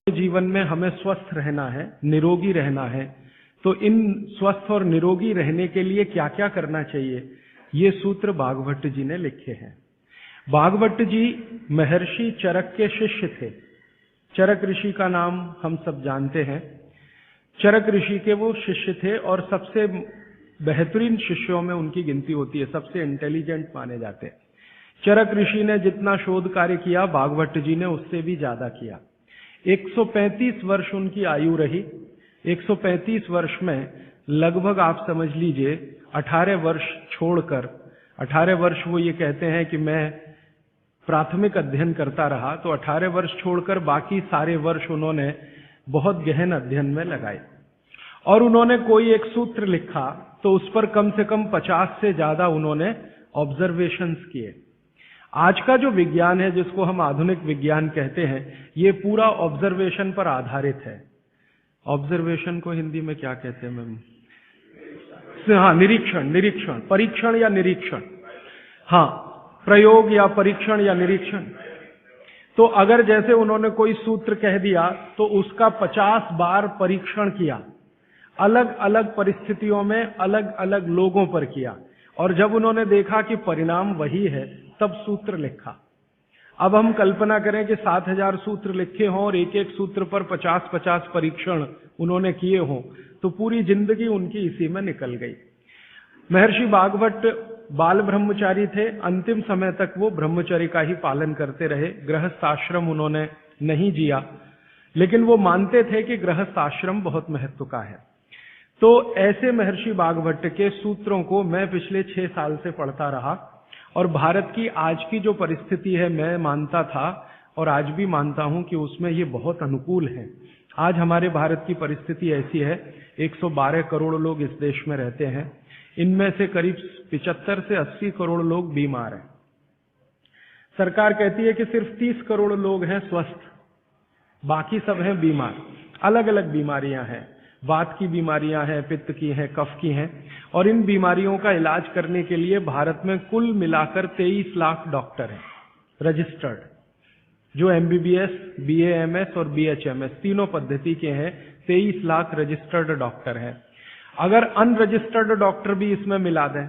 जीवन में हमें स्वस्थ रहना है, निरोगी रहना है, तो इन स्वस्थ और निरोगी रहने के लिए क्या क्या करना चाहिए, ये सूत्र भागवत जी ने लिखे हैं। भागवत जी महर्षि चरक के शिष्य थे। चरक ऋषि का नाम हम सब जानते हैं। चरक ऋषि के वो शिष्य थे और सबसे बेहतरीन शिष्यों में उनकी गिनती होती है, सबसे इंटेलिजेंट माने जाते हैं। चरक ऋषि ने जितना शोध कार्य किया, भागवत जी ने उससे भी ज्यादा किया। 135 वर्ष उनकी आयु रही। 135 वर्ष में लगभग आप समझ लीजिए 18 वर्ष छोड़कर, 18 वर्ष वो ये कहते हैं कि मैं प्राथमिक अध्ययन करता रहा, तो 18 वर्ष छोड़कर बाकी सारे वर्ष उन्होंने बहुत गहन अध्ययन में लगाए। और उन्होंने कोई एक सूत्र लिखा तो उस पर कम से कम 50 से ज्यादा उन्होंने ऑब्जर्वेशंस किए। आज का जो विज्ञान है, जिसको हम आधुनिक विज्ञान कहते हैं, ये पूरा ऑब्जर्वेशन पर आधारित है। ऑब्जर्वेशन को हिंदी में क्या कहते हैं मैम? हाँ, निरीक्षण, परीक्षण या निरीक्षण। हाँ, प्रयोग या परीक्षण या निरीक्षण। तो अगर जैसे उन्होंने कोई सूत्र कह दिया तो उसका 50 बार परीक्षण किया, अलग अलग परिस्थितियों में अलग अलग लोगों पर किया, और जब उन्होंने देखा कि परिणाम वही है, तब सूत्र लिखा। अब हम कल्पना करें कि 7000 सूत्र लिखे हों और एक एक सूत्र पर 50-50 परीक्षण उन्होंने किए हों, तो पूरी जिंदगी उनकी इसी में निकल गई। महर्षि भागवत बाल ब्रह्मचारी थे। अंतिम समय तक वो ब्रह्मचर्य का ही पालन करते रहे। गृहस्थ आश्रम उन्होंने नहीं जिया, लेकिन वो मानते थे कि गृहस्थ आश्रम बहुत महत्व का है। तो ऐसे महर्षि भागवत के सूत्रों को मैं पिछले 6 साल से पढ़ता रहा, और भारत की आज की जो परिस्थिति है, मैं मानता था और आज भी मानता हूं कि उसमें ये बहुत अनुकूल है। आज हमारे भारत की परिस्थिति ऐसी है, 112 करोड़ लोग इस देश में रहते हैं। इनमें से करीब 75 से 80 करोड़ लोग बीमार हैं। सरकार कहती है कि सिर्फ 30 करोड़ लोग हैं स्वस्थ, बाकी सब हैं बीमार। अलग अलग बीमारियां हैं, वात की बीमारियां हैं, पित्त की हैं, कफ की हैं, और इन बीमारियों का इलाज करने के लिए भारत में कुल मिलाकर 23 लाख डॉक्टर हैं रजिस्टर्ड, जो MBBS, BAMS और BHMS तीनों पद्धति के हैं। 23 लाख रजिस्टर्ड डॉक्टर हैं। अगर अनरजिस्टर्ड डॉक्टर भी इसमें मिला दें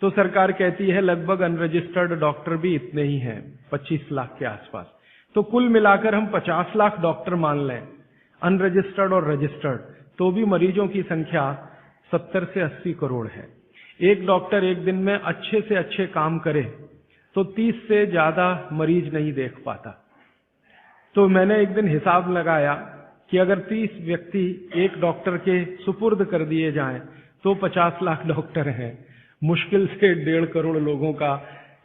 तो सरकार कहती है लगभग अनरजिस्टर्ड डॉक्टर भी इतने ही हैं, 25 लाख के आसपास। तो कुल मिलाकर हम 50 लाख डॉक्टर मान लें, अनरजिस्टर्ड और रजिस्टर्ड, तो भी मरीजों की संख्या 70 से 80 करोड़ है। एक डॉक्टर एक दिन में अच्छे से अच्छे काम करे तो 30 से ज्यादा मरीज नहीं देख पाता। तो मैंने एक दिन हिसाब लगाया कि अगर 30 व्यक्ति एक डॉक्टर के सुपुर्द कर दिए जाएं तो 50 लाख डॉक्टर हैं। मुश्किल से 1.5 करोड़ लोगों का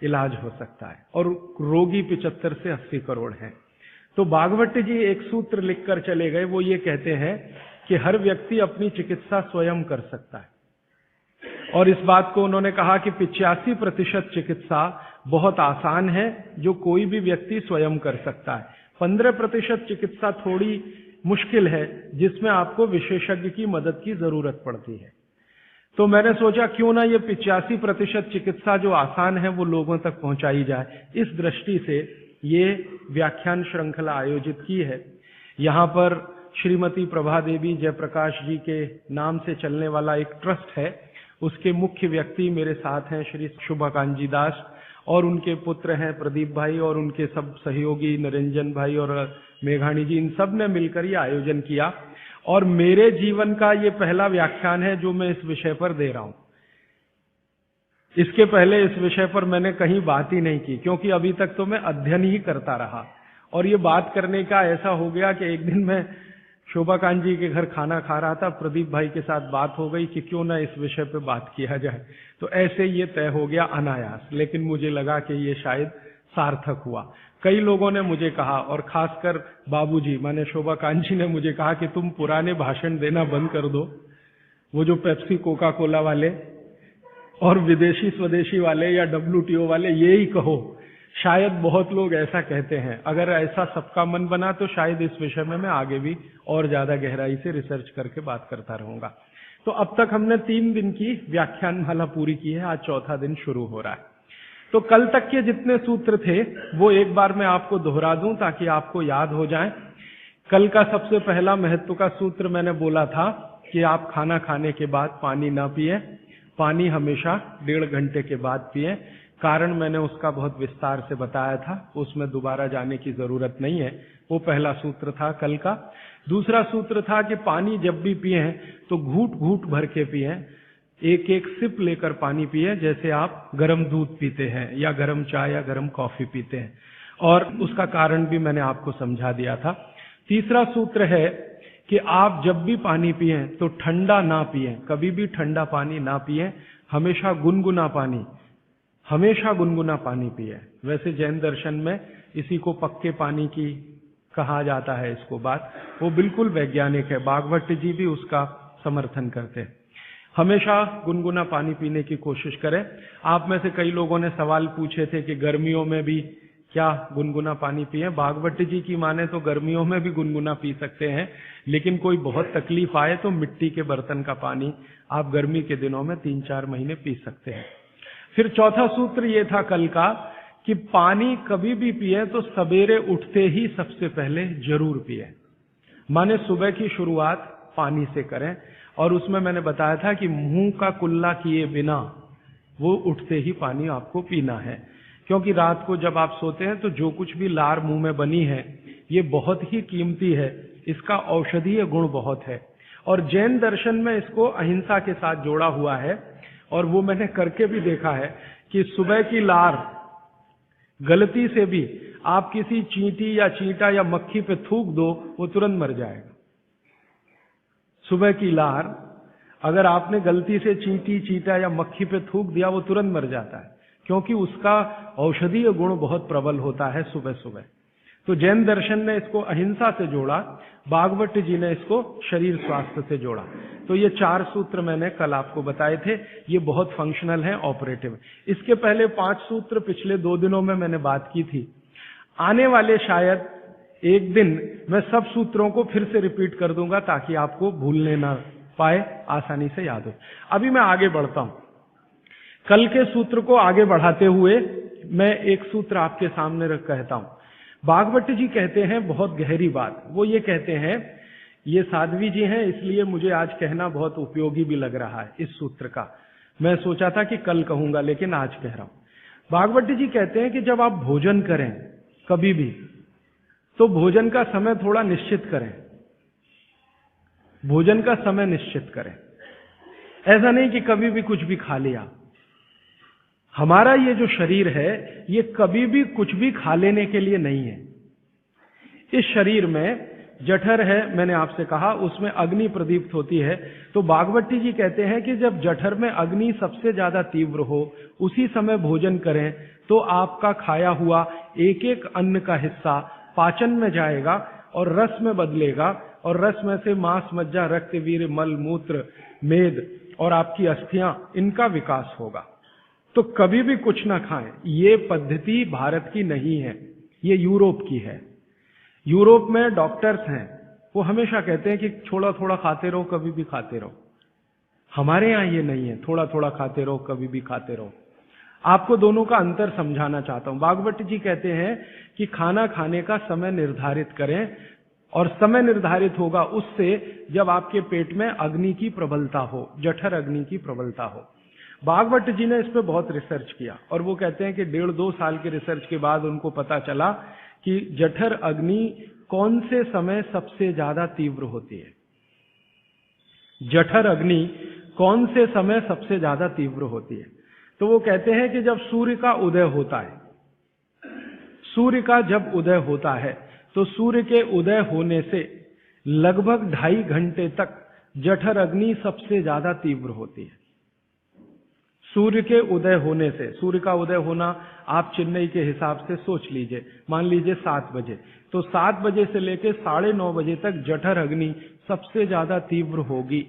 इलाज हो सकता है, और रोगी 75 से 80 करोड़ हैं। तो भागवत जी एक सूत्र लिखकर चले गए। वो ये कहते हैं कि हर व्यक्ति अपनी चिकित्सा स्वयं कर सकता है, और इस बात को उन्होंने कहा कि 85% चिकित्सा बहुत आसान है, जो कोई भी व्यक्ति स्वयं कर सकता है। 15% चिकित्सा थोड़ी मुश्किल है, जिसमें आपको विशेषज्ञ की मदद की जरूरत पड़ती है। तो मैंने सोचा क्यों ना ये 85% चिकित्सा जो आसान है वो लोगों तक पहुंचाई जाए। इस दृष्टि से ये व्याख्यान श्रृंखला आयोजित की है। यहाँ पर श्रीमती प्रभा देवी जयप्रकाश जी के नाम से चलने वाला एक ट्रस्ट है, उसके मुख्य व्यक्ति मेरे साथ हैं श्री शुभाकांत जी दास, और उनके पुत्र हैं प्रदीप भाई, और उनके सब सहयोगी निरंजन भाई और मेघाणी जी, इन सब ने मिलकर ये आयोजन किया। और मेरे जीवन का ये पहला व्याख्यान है जो मैं इस विषय पर दे रहा हूं। इसके पहले इस विषय पर मैंने कहीं बात ही नहीं की, क्योंकि अभी तक तो मैं अध्ययन ही करता रहा। और ये बात करने का ऐसा हो गया कि एक दिन मैं शोभाकांत जी के घर खाना खा रहा था, प्रदीप भाई के साथ बात हो गई कि क्यों ना इस विषय पे बात किया जाए। तो ऐसे ये तय हो गया अनायास, लेकिन मुझे लगा कि ये शायद सार्थक हुआ। कई लोगों ने मुझे कहा, और खासकर बाबूजी माने शोभाकांत जी ने मुझे कहा कि तुम पुराने भाषण देना बंद कर दो, वो जो पेप्सी कोका कोला वाले और विदेशी स्वदेशी वाले या WTO वाले, ये ही कहो। शायद बहुत लोग ऐसा कहते हैं। अगर ऐसा सबका मन बना तो शायद इस विषय में मैं आगे भी और ज्यादा गहराई से रिसर्च करके बात करता रहूंगा। तो अब तक हमने 3 दिन की व्याख्यानमाला पूरी की है, आज चौथा दिन शुरू हो रहा है। तो कल तक के जितने सूत्र थे वो एक बार मैं आपको दोहरा दूं ताकि आपको याद हो जाए। कल का सबसे पहला महत्व का सूत्र मैंने बोला था कि आप खाना खाने के बाद पानी ना पिए, पानी हमेशा 1.5 घंटे के बाद पिए। कारण मैंने उसका बहुत विस्तार से बताया था, उसमें दोबारा जाने की जरूरत नहीं है। वो पहला सूत्र था कल का। दूसरा सूत्र था कि पानी जब भी पिए तो घूट घूट भर के पिए, एक एक सिप लेकर पानी पिए, जैसे आप गर्म दूध पीते हैं या गर्म चाय या गर्म कॉफी पीते हैं। और उसका कारण भी मैंने आपको समझा दिया था। तीसरा सूत्र है कि आप जब भी पानी पिए तो ठंडा ना पिए, कभी भी ठंडा पानी ना पिए, हमेशा गुनगुना पानी पिए। वैसे जैन दर्शन में इसी को पक्के पानी की कहा जाता है, इसको बात वो बिल्कुल वैज्ञानिक है। भागवत जी भी उसका समर्थन करते हैं। हमेशा गुनगुना पानी पीने की कोशिश करें। आप में से कई लोगों ने सवाल पूछे थे कि गर्मियों में भी क्या गुनगुना पानी पिए। भागवत जी की माने तो गर्मियों में भी गुनगुना पी सकते हैं, लेकिन कोई बहुत तकलीफ आए तो मिट्टी के बर्तन का पानी आप गर्मी के दिनों में 3-4 महीने पी सकते हैं। फिर चौथा सूत्र ये था कल का कि पानी कभी भी पिए तो सवेरे उठते ही सबसे पहले जरूर पिए, माने सुबह की शुरुआत पानी से करें। और उसमें मैंने बताया था कि मुंह का कुल्ला किए बिना वो उठते ही पानी आपको पीना है, क्योंकि रात को जब आप सोते हैं तो जो कुछ भी लार मुंह में बनी है ये बहुत ही कीमती है, इसका औषधीय गुण बहुत है। और जैन दर्शन में इसको अहिंसा के साथ जोड़ा हुआ है, और वो मैंने करके भी देखा है कि सुबह की लार गलती से भी आप किसी चींटी या चींटा या मक्खी पे थूक दो, वो तुरंत मर जाएगा। सुबह की लार अगर आपने गलती से चींटी, चींटा या मक्खी पे थूक दिया, वो तुरंत मर जाता है, क्योंकि उसका औषधीय गुण बहुत प्रबल होता है सुबह सुबह। तो जैन दर्शन ने इसको अहिंसा से जोड़ा, भागवत जी ने इसको शरीर स्वास्थ्य से जोड़ा। तो ये 4 सूत्र मैंने कल आपको बताए थे, ये बहुत फंक्शनल है, ऑपरेटिव। इसके पहले 5 सूत्र पिछले 2 दिनों में मैंने बात की थी। आने वाले शायद एक दिन मैं सब सूत्रों को फिर से रिपीट कर दूंगा ताकि आपको भूलने ना पाए, आसानी से याद हो। अभी मैं आगे बढ़ता हूं। कल के सूत्र को आगे बढ़ाते हुए मैं एक सूत्र आपके सामने रख कहता हूं। भागवत जी कहते हैं बहुत गहरी बात। वो ये कहते हैं, ये साध्वी जी हैं इसलिए मुझे आज कहना बहुत उपयोगी भी लग रहा है इस सूत्र का। मैं सोचा था कि कल कहूंगा, लेकिन आज कह रहा हूं। भागवत जी कहते हैं कि जब आप भोजन करें कभी भी, तो भोजन का समय थोड़ा निश्चित करें। भोजन का समय निश्चित करें, ऐसा नहीं कि कभी भी कुछ भी खा लिया। हमारा ये जो शरीर है ये कभी भी कुछ भी खा लेने के लिए नहीं है। इस शरीर में जठर है, मैंने आपसे कहा, उसमें अग्नि प्रदीप्त होती है। तो भागवती जी कहते हैं कि जब जठर में अग्नि सबसे ज्यादा तीव्र हो, उसी समय भोजन करें, तो आपका खाया हुआ एक एक अन्न का हिस्सा पाचन में जाएगा और रस में बदलेगा, और रस में से मांस, मज्जा, रक्त, वीर्य, मल, मूत्र, मेद और आपकी अस्थियां, इनका विकास होगा। तो कभी भी कुछ ना खाएं। ये पद्धति भारत की नहीं है, ये यूरोप की है। यूरोप में डॉक्टर्स हैं, वो हमेशा कहते हैं कि थोड़ा थोड़ा खाते रहो, कभी भी खाते रहो। हमारे यहां ये नहीं है, थोड़ा थोड़ा खाते रहो, कभी भी खाते रहो। आपको दोनों का अंतर समझाना चाहता हूं। भागवत जी कहते हैं कि खाना खाने का समय निर्धारित करें, और समय निर्धारित होगा उससे जब आपके पेट में अग्नि की प्रबलता हो, जठर अग्नि की प्रबलता हो। भागवत जी ने इस पे बहुत रिसर्च किया, और वो कहते हैं कि 1.5-2 साल के रिसर्च के बाद उनको पता चला कि जठर अग्नि कौन से समय सबसे ज्यादा तीव्र होती है। जठर अग्नि कौन से समय सबसे ज्यादा तीव्र होती है? तो वो कहते हैं कि जब सूर्य का उदय होता है, सूर्य का जब उदय होता है, तो सूर्य के उदय होने से लगभग 2.5 घंटे तक जठर अग्नि सबसे ज्यादा तीव्र होती है। सूर्य के उदय होने से, सूर्य का उदय होना आप चेन्नई के हिसाब से सोच लीजिए, मान लीजिए 7 बजे, तो 7 बजे से लेकर 9:30 बजे तक जठर अग्नि सबसे ज्यादा तीव्र होगी।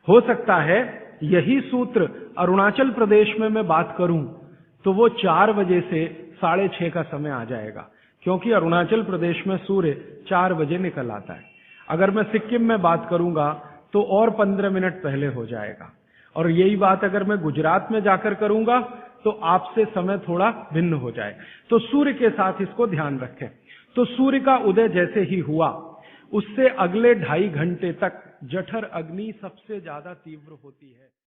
हो सकता है यही सूत्र अरुणाचल प्रदेश में मैं बात करूं तो वो 4 बजे से 6:30 का समय आ जाएगा, क्योंकि अरुणाचल प्रदेश में सूर्य 4 बजे निकल आता है। अगर मैं सिक्किम में बात करूंगा तो और 15 मिनट पहले हो जाएगा, और यही बात अगर मैं गुजरात में जाकर करूंगा तो आपसे समय थोड़ा भिन्न हो जाए। तो सूर्य के साथ इसको ध्यान रखें। तो सूर्य का उदय जैसे ही हुआ, उससे अगले 2.5 घंटे तक जठर अग्नि सबसे ज्यादा तीव्र होती है।